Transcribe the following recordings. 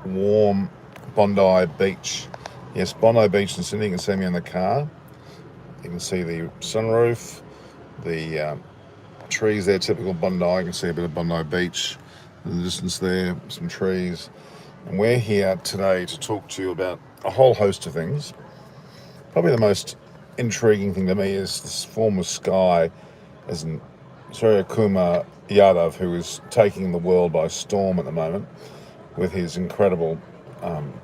warm Bondi Beach. Yes, Bondi Beach in Sydney. You can see me in the car. You can see the sunroof, the trees there, typical Bondi. You can see a bit of Bondi Beach in the distance there, some trees. And we're here today to talk to you about a whole host of things. Probably the most intriguing thing to me is this form of sky, as in Surya Kumar Yadav, who is taking the world by storm at the moment with his incredible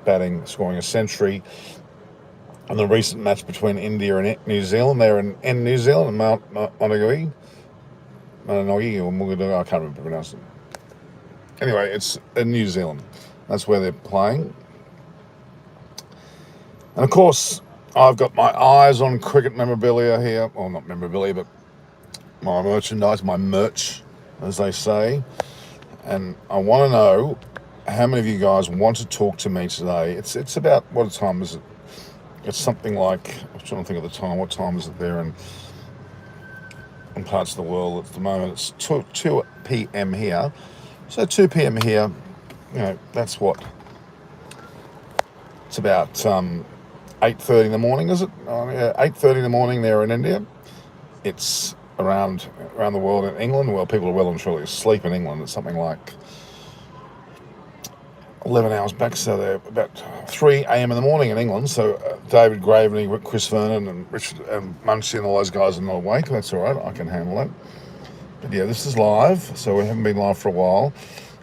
batting, scoring a century on the recent match between India and New Zealand. They're in New Zealand, Mount Monogui, or Mugadoo, I can't remember pronouncing it. Anyway, it's in New Zealand. That's where they're playing. And of course, I've got my eyes on cricket memorabilia here. Well, not memorabilia, but my merchandise, my merch, as they say. And I want to know how many of you guys want to talk to me today. It's about, what time is it? It's something like, I'm trying to think of the time. What time is it there in parts of the world at the moment? It's 2 p.m. here. So 2 p.m. here, that's what? It's about 8:30 in the morning, is it? Oh, yeah, 8:30 in the morning there in India. It's around the world in England. Well, people are well and truly asleep in England. It's something like 11 hours back, so they're about 3 a.m. in the morning in England. So David Graveney, Chris Vernon, and Richard and Muncie and all those guys are not awake. That's all right. I can handle that. But yeah, this is live, so we haven't been live for a while.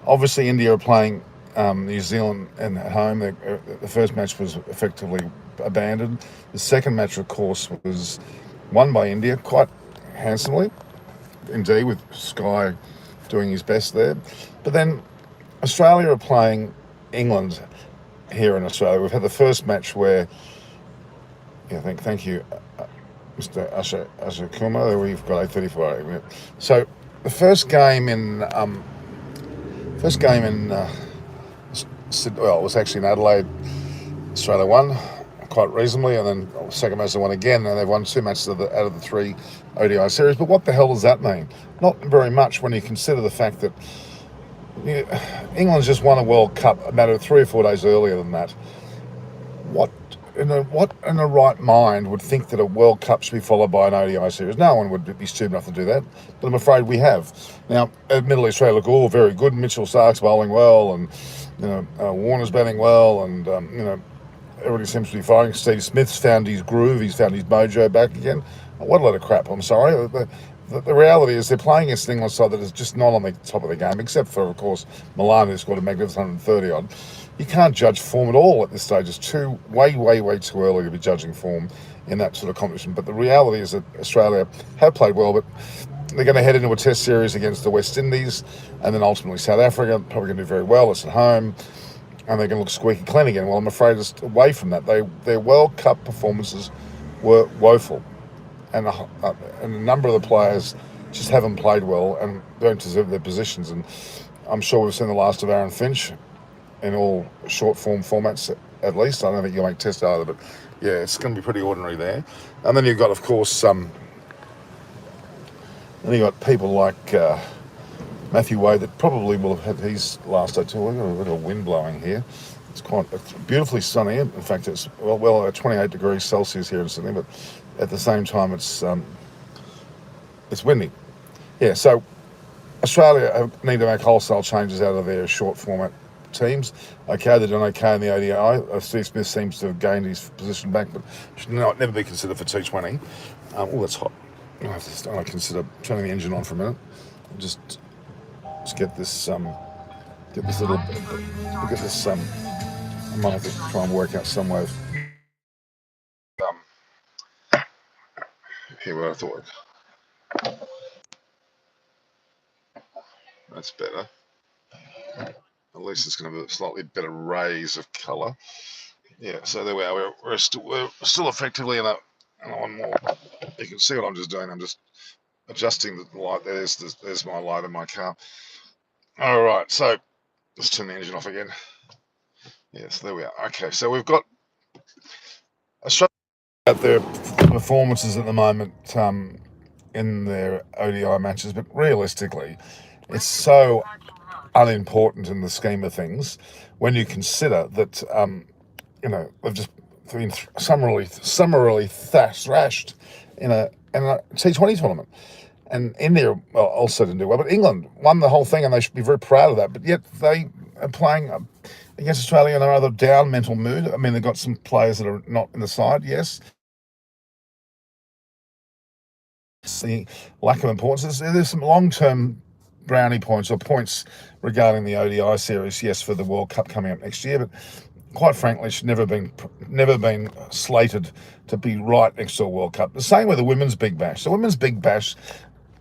Obviously, India are playing New Zealand at home. The first match was effectively abandoned. The second match, of course, was won by India quite handsomely, indeed, with Sky doing his best there. But then Australia are playing England here in Australia. We've had the first match where, thank you, Mr. Asha Kumar. We've got 8:34. So the first game in it was actually in Adelaide. Australia won quite reasonably, and then the second match they won again, and they've won 2 matches out of the 3 ODI series. But what the hell does that mean? Not very much when you consider the fact that England's just won a World Cup a matter of 3 or 4 days earlier than that. What in the right mind would think that a World Cup should be followed by an ODI series? No one would be stupid enough to do that, but I'm afraid we have. Now, admittedly, Australia look all very good. Mitchell Stark's bowling well, and Warner's batting well, and everybody seems to be firing. Steve Smith's found his groove. He's found his mojo back again. What a load of crap. I'm sorry. The reality is they're playing against an England side that is just not on the top of the game, except for, of course, Milan, who scored a magnificent 130 odd. You can't judge form at all at this stage. It's way too early to be judging form in that sort of competition. But the reality is that Australia have played well, but they're going to head into a test series against the West Indies, and then ultimately South Africa. Probably going to do very well. It's at home, and they're going to look squeaky clean again. Well, I'm afraid it's away from that. Their World Cup performances were woeful. And a number of the players just haven't played well and don't deserve their positions. And I'm sure we've seen the last of Aaron Finch in all short form formats, at least. I don't think you'll make test either, but yeah, it's going to be pretty ordinary there. And then you've got, of course, then you've got people like Matthew Wade that probably will have had his last day too. We've got a little wind blowing here. It's beautifully sunny. In fact, it's 28 degrees Celsius here in Sydney, but at the same time, it's windy. Yeah, so Australia need to make wholesale changes out of their short format teams. Okay, they're doing okay in the ODI. Steve Smith seems to have gained his position back, but should never be considered for T20. That's hot. I have to consider turning the engine on for a minute. Just get this I might have to try and work out some way of here what I thought. That's better. At least it's going to have a slightly better rays of colour. Yeah, so there we are. We're still effectively in a one more. You can see what I'm just doing. I'm just adjusting the light. There's my light in my car. All right, so let's turn the engine off again. Yes, there we are. Okay, so we've got Australia at their performances at the moment in their ODI matches, but realistically, it's so unimportant in the scheme of things when you consider that, they've just been summarily thrashed in a T20 tournament. And India also didn't do well, but England won the whole thing, and they should be very proud of that. But yet they are playing against Australia in a rather down mental mood. I mean, they've got some players that are not in the side, yes. The lack of importance. There's some long-term brownie points or points regarding the ODI series, yes, for the World Cup coming up next year, but quite frankly, it's never been slated to be right next to a World Cup. The same with the Women's Big Bash. The Women's Big Bash,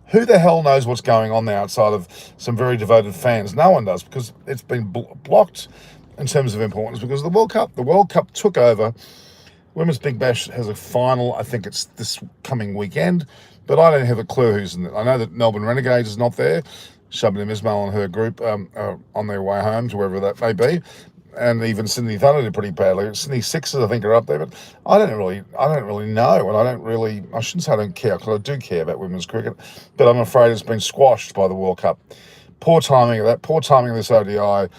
who the hell knows what's going on there outside of some very devoted fans? No one does, because it's been blocked in terms of importance because of the World Cup. The World Cup took over. Women's Big Bash has a final. I think it's this coming weekend, but I don't have a clue who's in it. I know that Melbourne Renegades is not there. Shabnam Ismail and her group are on their way home to wherever that may be. And even Sydney Thunder did pretty badly. Sydney Sixers, I think, are up there, but I don't really know, and I shouldn't say I don't care, because I do care about women's cricket, but I'm afraid it's been squashed by the World Cup. Poor timing of that, poor timing of this ODI.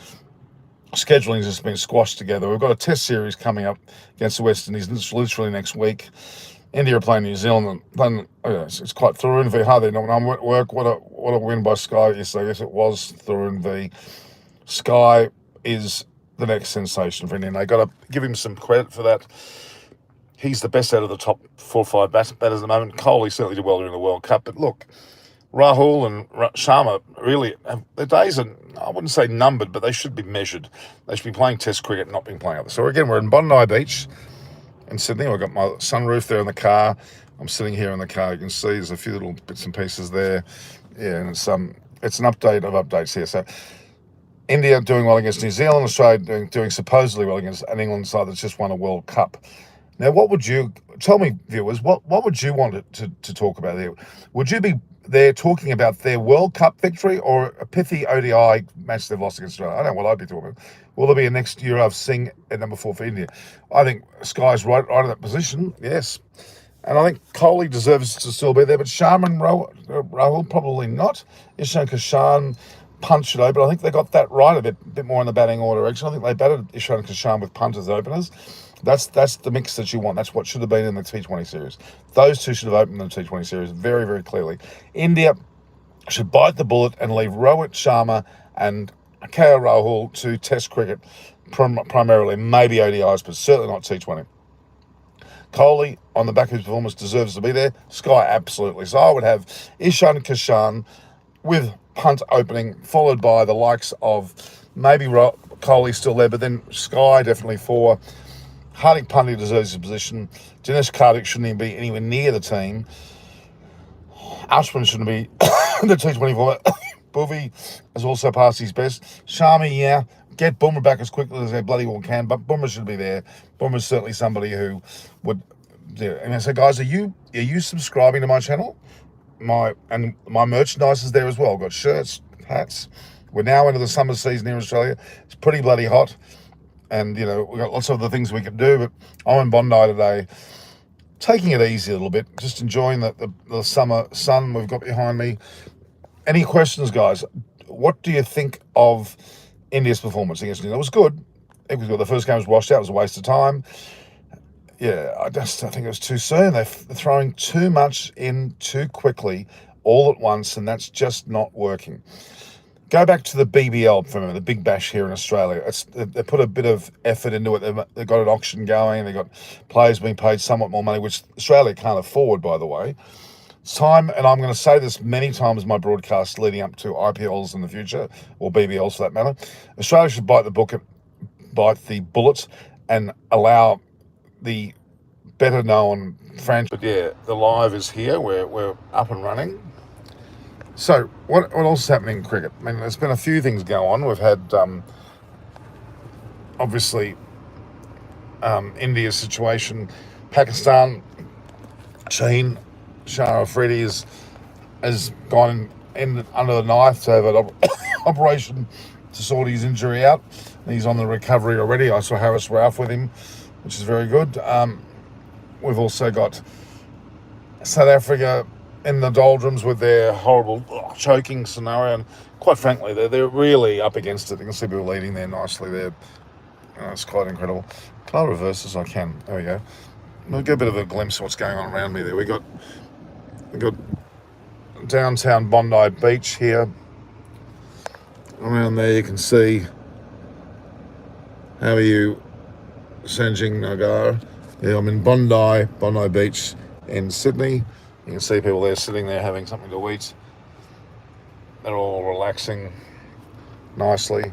Scheduling's just been squashed together. We've got a test series coming up against the West Indies literally next week. India are playing New Zealand, and then it's quite Tharun v Hardy. I'm at work. What a win by Sky yesterday. Yes, it was Tharun v Sky is the next sensation for India. They got to give him some credit for that. He's the best out of the top 4 or 5 batters at the moment. Kohli certainly did well during the World Cup, but look, Rahul and Sharma really their days are, I wouldn't say numbered, but they should be measured. They should be playing Test cricket, not being playing others. So again, we're in Bondi Beach in Sydney. I've got my sunroof there in the car. I'm sitting here in the car. You can see there's a few little bits and pieces there. Yeah, and it's an update of updates here. So India doing well against New Zealand, Australia doing supposedly well against an England side that's just won a World Cup. Now, what would you tell me, viewers? What would you want to talk about there? Would you be there talking about their World Cup victory or a pithy ODI match they've lost against Australia? I don't know what I'd be talking about. Will there be a next Yuvraj Singh at number 4 for India? I think Sky's right in that position. Yes. And I think Kohli deserves to still be there, but Sharma and Rahul probably not. Ishan Kishan punched it open. I think they got that right a bit more in the batting order. Actually, I think they batted Ishan Kishan with punters openers. That's the mix that you want. That's what should have been in the T20 series. Those two should have opened in the T20 series very, very clearly. India should bite the bullet and leave Rohit Sharma and KL Rahul to Test cricket primarily, maybe ODIs, but certainly not T20. Kohli, on the back of his performance, deserves to be there. Sky, absolutely. So I would have Ishan Kishan with punt opening, followed by the likes of maybe Kohli still there, but then Sky definitely 4. Hardik Pandya deserves his position. Dinesh Karthik shouldn't even be anywhere near the team. Ashwin shouldn't be the T20 format. Bhuvi has also passed his best. Sharma, yeah, get Bumrah back as quickly as they bloody well can, but Bumrah should be there. Bumrah's certainly somebody who would do it. And I say, guys, are you subscribing to my channel? My merchandise is there as well. I've got shirts, hats. We're now into the summer season here in Australia. It's pretty bloody hot. And, we've got lots of other things we can do, but I'm in Bondi today, taking it easy a little bit, just enjoying the summer sun we've got behind me. Any questions, guys? What do you think of India's performance against New Zealand? It was good. The first game was washed out. It was a waste of time. Yeah, I think it was too soon. They're throwing too much in too quickly all at once, and that's just not working. Go back to the BBL for a minute, the Big Bash here in Australia. They put a bit of effort into it. They've got an auction going. They've got players being paid somewhat more money, which Australia can't afford, by the way. It's time, and I'm going to say this many times in my broadcast leading up to IPLs in the future, or BBLs for that matter. Australia should bite the bullet and allow the better-known franchise. But yeah, the live is here. We're up and running. So, what else is happening in cricket? I mean, there's been a few things go on. We've had, obviously, India's situation. Pakistan, Shaheen Shah Afridi has gone in under the knife to have an operation to sort his injury out. And he's on the recovery already. I saw Harris Ralph with him, which is very good. We've also got South Africa in the doldrums with their horrible choking scenario. And quite frankly, they're really up against it. You can see people leading there nicely there. It's quite incredible. Can I reverse this? I can. There we go. We'll get a bit of a glimpse of what's going on around me there. We got downtown Bondi Beach here. Around there you can see, how are you, Sanjing Nagar? Yeah, I'm in Bondi Beach in Sydney. You can see people there sitting there having something to eat. They're all relaxing nicely.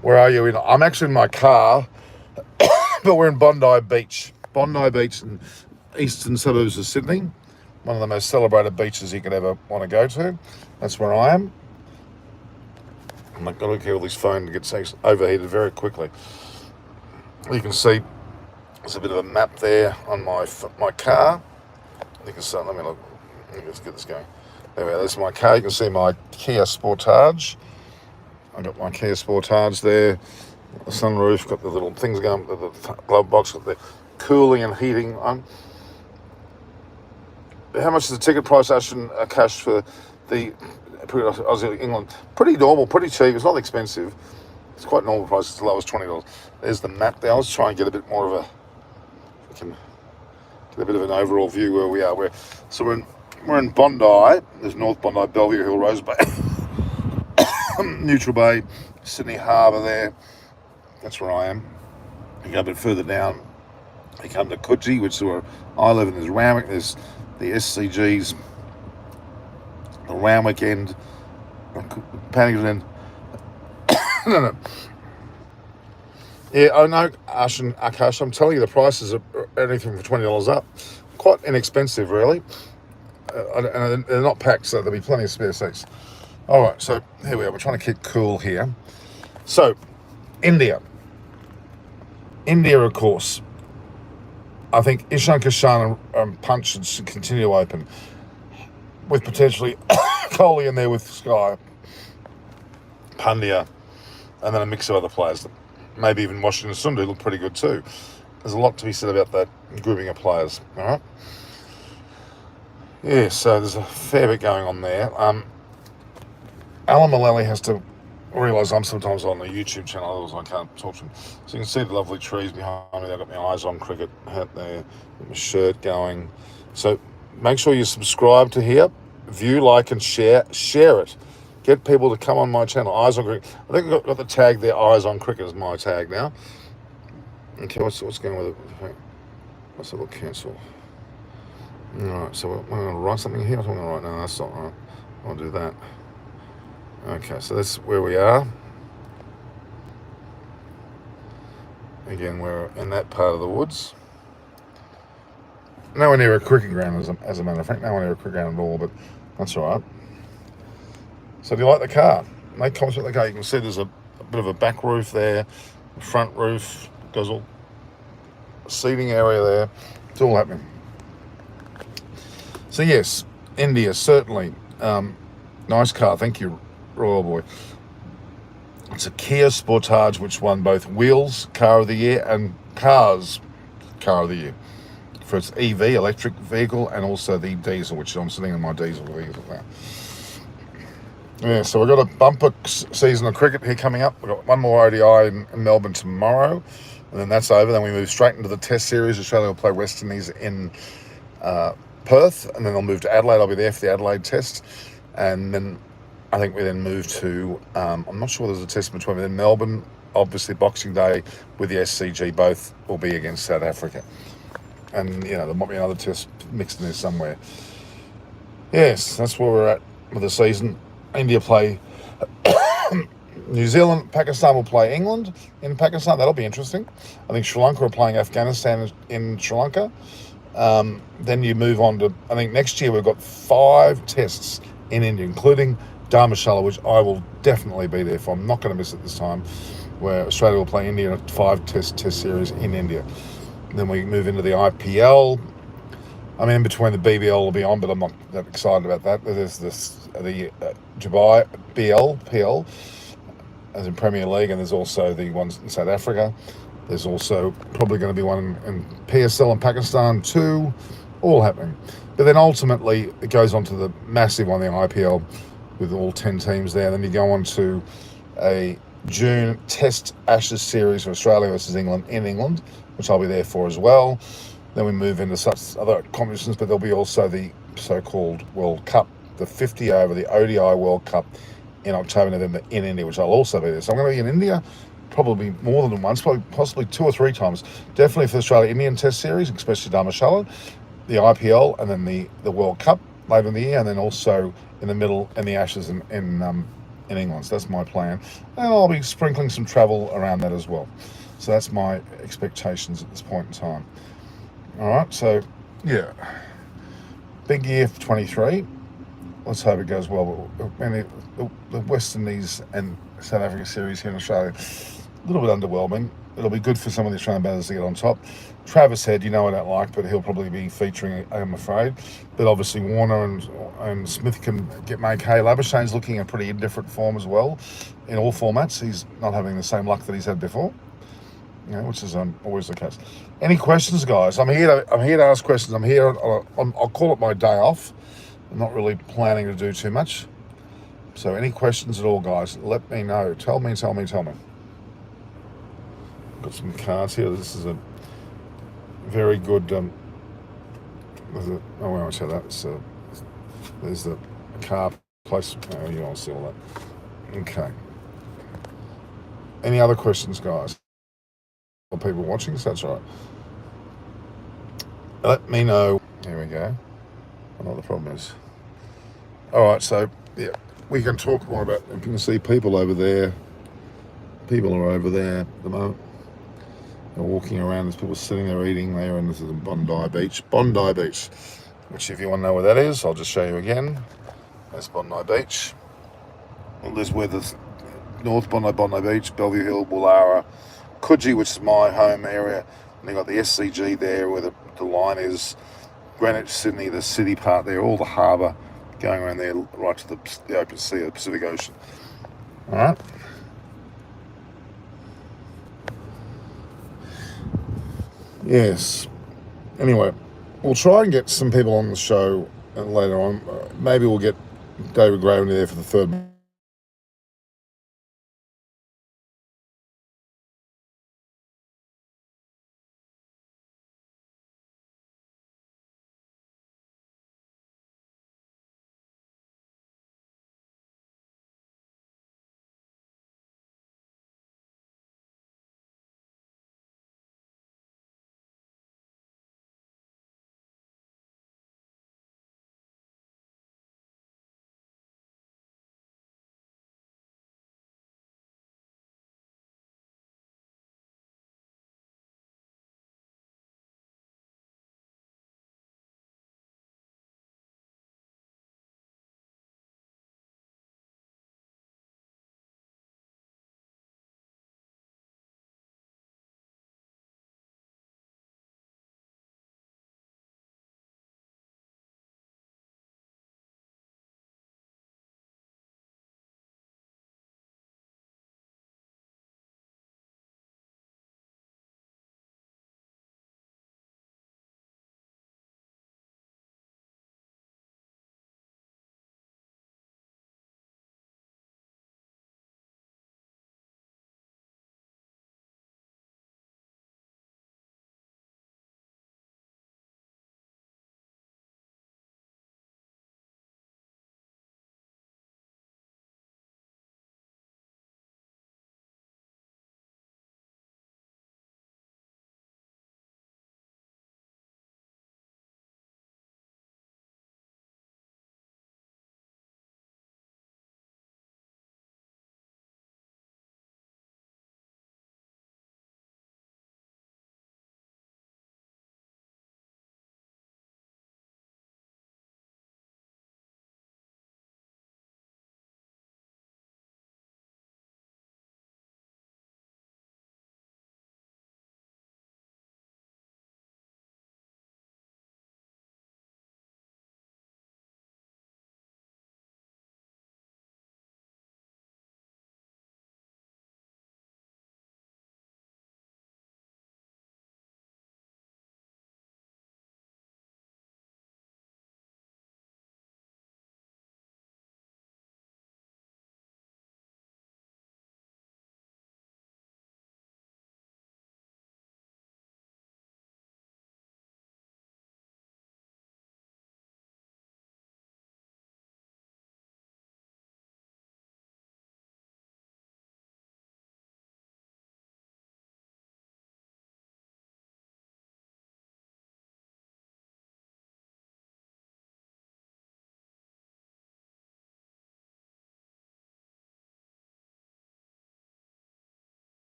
Where are you? I'm actually in my car, but we're in Bondi Beach. Bondi Beach in eastern suburbs of Sydney. One of the most celebrated beaches you could ever want to go to. That's where I am. I'm not going to kill this phone to get overheated very quickly. You can see there's a bit of a map there on my car. You can see, let me look. Let's get this going. There we go. There's my car. You can see my Kia Sportage. I got my Kia Sportage there. The sunroof, got the little things going. The glove box, got the cooling and heating on. How much is the ticket price, Ashton, cash for the Aussie England? Pretty normal, pretty cheap. It's not expensive. It's quite normal price. It's as low as $20. There's the map there. I was trying to get a bit more of a, we can get a bit of an overall view where we are. So we're in Bondi. There's North Bondi, Bellevue Hill, Rose Bay, Neutral Bay, Sydney Harbour there. That's where I am. You go a bit further down, you come to Coogee, which is where I live, and there's Randwick, there's the SCGs, the Randwick end, Paddington end. No. Yeah, I know, Akash, I'm telling you, the prices are anything from $20 up. Quite inexpensive, really. And they're not packed, so there'll be plenty of spare seats. All right, so here we are. We're trying to keep cool here. So, India, of course. I think Ishan Kishan and Punch should continue to open, with potentially Kohli in there with Sky, Pandya, and then a mix of other players. Maybe even Washington Sundar look pretty good too. There's a lot to be said about that grouping of players. All right. Yeah, so there's a fair bit going on there. Alan Mullally has to realise I'm sometimes on the YouTube channel, otherwise I can't talk to him. So you can see the lovely trees behind me. I've got my Eyes on Cricket hat there, my shirt going. So make sure you subscribe to here, view, like and share it. Get people to come on my channel, Eyes on Cricket. I think I've got the tag there, Eyes on Cricket is my tag now. Okay, what's going with it? What's the little cancel? Alright, so I'm going to write something here. I'm going to write, no, that's not right. I'll do that. Okay, so that's where we are. Again, we're in that part of the woods. Nowhere near a cricket ground, as a matter of fact. Nowhere near a cricket ground at all, but that's all right. So do you like the car? Make comments about the car. You can see there's a bit of a back roof there, front roof, goes all seating area there. It's all happening. So yes, India, certainly. Nice car, thank you, Royal Boy. It's a Kia Sportage, which won both Wheels Car of the Year and Cars Car of the Year for its EV, electric vehicle, and also the diesel, which I'm sitting in my diesel vehicle now. Yeah, so we've got a bumper season of cricket here coming up. We've got one more ODI in Melbourne tomorrow, and then that's over. Then we move straight into the Test Series. Australia will play West Indies in Perth, and then they'll move to Adelaide. I'll be there for the Adelaide Test, and then I think we then move to, I'm not sure there's a test between, but then Melbourne, obviously Boxing Day with the SCG, both will be against South Africa. And, you know, there might be another test mixed in there somewhere. Yes, that's where we're at with the season. India play New Zealand. Pakistan will play England in Pakistan. That'll be interesting. I think Sri Lanka are playing Afghanistan in Sri Lanka. Then you move on to, I think next year we've got 5 tests in India, including Dharamshala, which I will definitely be there for. I'm not going to miss it this time, where Australia will play India in a 5-test series in India. Then we move into the IPL. I mean, in between the BBL will be on, but I'm not that excited about that. There's the Dubai PL, as in Premier League, and there's also the ones in South Africa. There's also probably going to be one in PSL in Pakistan too. all happening. But then ultimately it goes on to the massive one, the IPL, with all 10 teams there. And then you go on to a June Test Ashes series for Australia versus England in England, which I'll be there for as well. Then we move into such other competitions, but there'll be also the so-called World Cup, the 50 over, the ODI World Cup in October, November in India, which I'll also be there. So I'm going to be in India probably more than once, probably possibly 2 or 3 times. Definitely for the Australia-Indian Test series, especially Dharmshala, the IPL, and then the World Cup later in the year, and then also in the middle in the Ashes in England. So that's my plan. And I'll be sprinkling some travel around that as well. So that's my expectations at this point in time. All right, so yeah, big year for 23. Let's hope it goes well. And the West Indies and South Africa series here in Australia, a little bit underwhelming. It'll be good for some of the Australian batters to get on top. Travis Head, you know I don't like, but he'll probably be featuring, I'm afraid. But obviously Warner and Smith can make hay. Labuschagne's looking in pretty indifferent form as well in all formats. He's not having the same luck that he's had before, which is always the case. Any questions, guys? I'm here to ask questions. I'll call it my day off. I'm not really planning to do too much. So any questions at all, guys, let me know. Tell me. Got some cards here. This is a very good, I won't say that. There's the car place. Oh, you don't see all that. Okay. Any other questions, guys? Or people watching? So that's all right. Let me know. Here we go. I know what the problem is. All right, so yeah, we can talk more about. You can see people over there. People are over there at the moment. They're walking around. There's people sitting there eating there, and this is Bondi Beach. Bondi Beach, which if you want to know where that is, I'll just show you again. That's Bondi Beach. Well, there's where the North Bondi Beach, Bellevue Hill, Woollahra, Coogee, which is my home area. And they've got the SCG there where the line is. Greenwich, Sydney, the city part there, all the harbour going around there right to the open sea, the Pacific Ocean. All right. Yes. Anyway, we'll try and get some people on the show later on. Maybe we'll get David Graven there for the third